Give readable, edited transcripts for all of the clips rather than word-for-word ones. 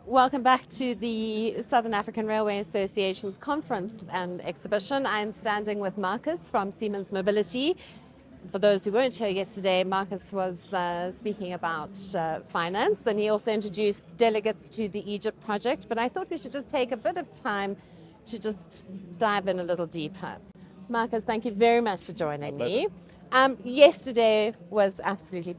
Welcome back to the Southern African Railway Association's conference and exhibition. I am standing with Markus from Siemens Mobility. For those who weren't here yesterday, Markus was speaking about finance, and he also introduced delegates to the Egypt project. But I thought we should just take a bit of time to just dive in a little deeper. Markus, thank you very much for joining me. Yesterday was absolutely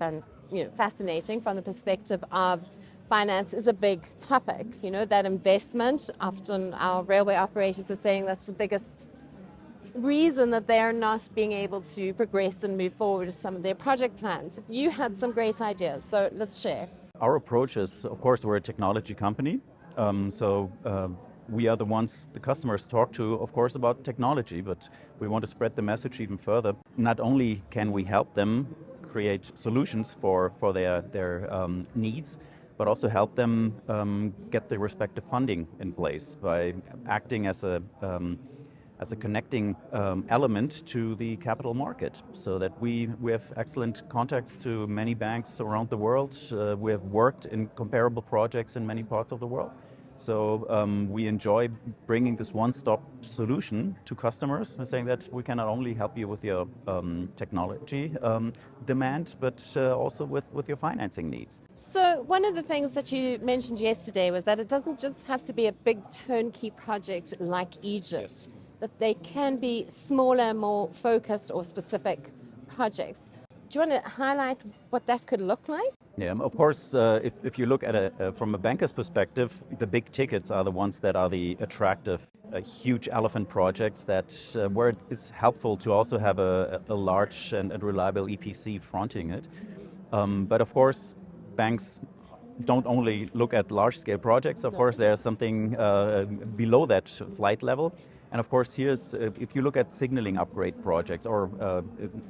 fascinating from the perspective of finance is a big topic. You know, that investment, often our railway operators are saying that's the biggest reason that they're not being able to progress and move forward with some of their project plans. You had some great ideas, so let's share. Our approach is, of course, we're a technology company, we are the ones the customers talk to, of course, about technology, but we want to spread the message even further. Not only can we help them create solutions for their needs, but also help them get the respective funding in place by acting as a connecting element to the capital market, so that we have excellent contacts to many banks around the world. We have worked in comparable projects in many parts of the world. So we enjoy bringing this one-stop solution to customers and saying that we can not only help you with your technology demand, but also with your financing needs. So one of the things that you mentioned yesterday was that it doesn't just have to be a big turnkey project like Egypt. Yes. That they can be smaller, more focused or specific projects. Do you want to highlight what that could look like? Yeah, of course, if you look at it from a banker's perspective, the big tickets are the ones that are the attractive, huge elephant projects that where it's helpful to also have a large and reliable EPC fronting it. But of course, banks don't only look at large-scale projects. Of course, there's something below that flight level. And of course, here's if you look at signaling upgrade projects or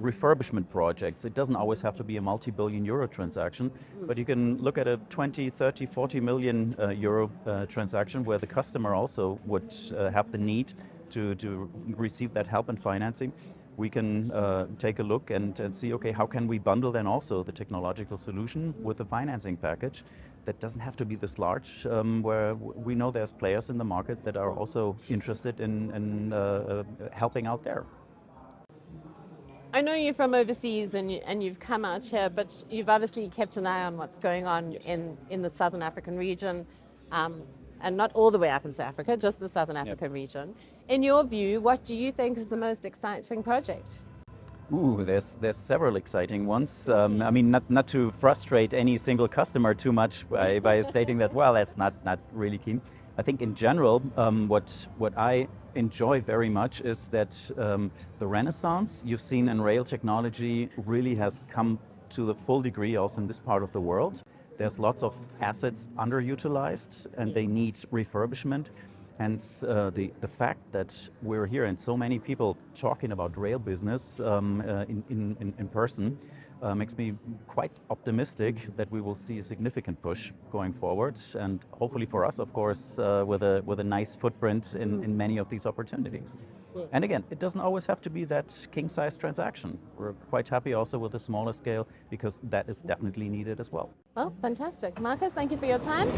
refurbishment projects, it doesn't always have to be a multi-billion euro transaction, but you can look at a 20, 30, 40 million euro transaction where the customer also would have the need to receive that help and financing. We can take a look and see, okay, how can we bundle then also the technological solution with a financing package that doesn't have to be this large, where we know there's players in the market that are also interested in helping out there. I know you're from overseas and you've come out here, but you've obviously kept an eye on what's going on in the Southern African region, and not all the way up into Africa, just the Southern African region. In your view, what do you think is the most exciting project? Ooh, there's several exciting ones. I mean, not to frustrate any single customer too much by stating that, well, that's not really keen. I think in general, what I enjoy very much is that the renaissance you've seen in rail technology really has come to the full degree also in this part of the world. There's lots of assets underutilized and they need refurbishment. Hence, the fact that we're here and so many people talking about rail business in person makes me quite optimistic that we will see a significant push going forward, and hopefully for us, of course, with a nice footprint in many of these opportunities. And again, it doesn't always have to be that king-size transaction. We're quite happy also with a smaller scale, because that is definitely needed as well. Well, fantastic. Markus, thank you for your time.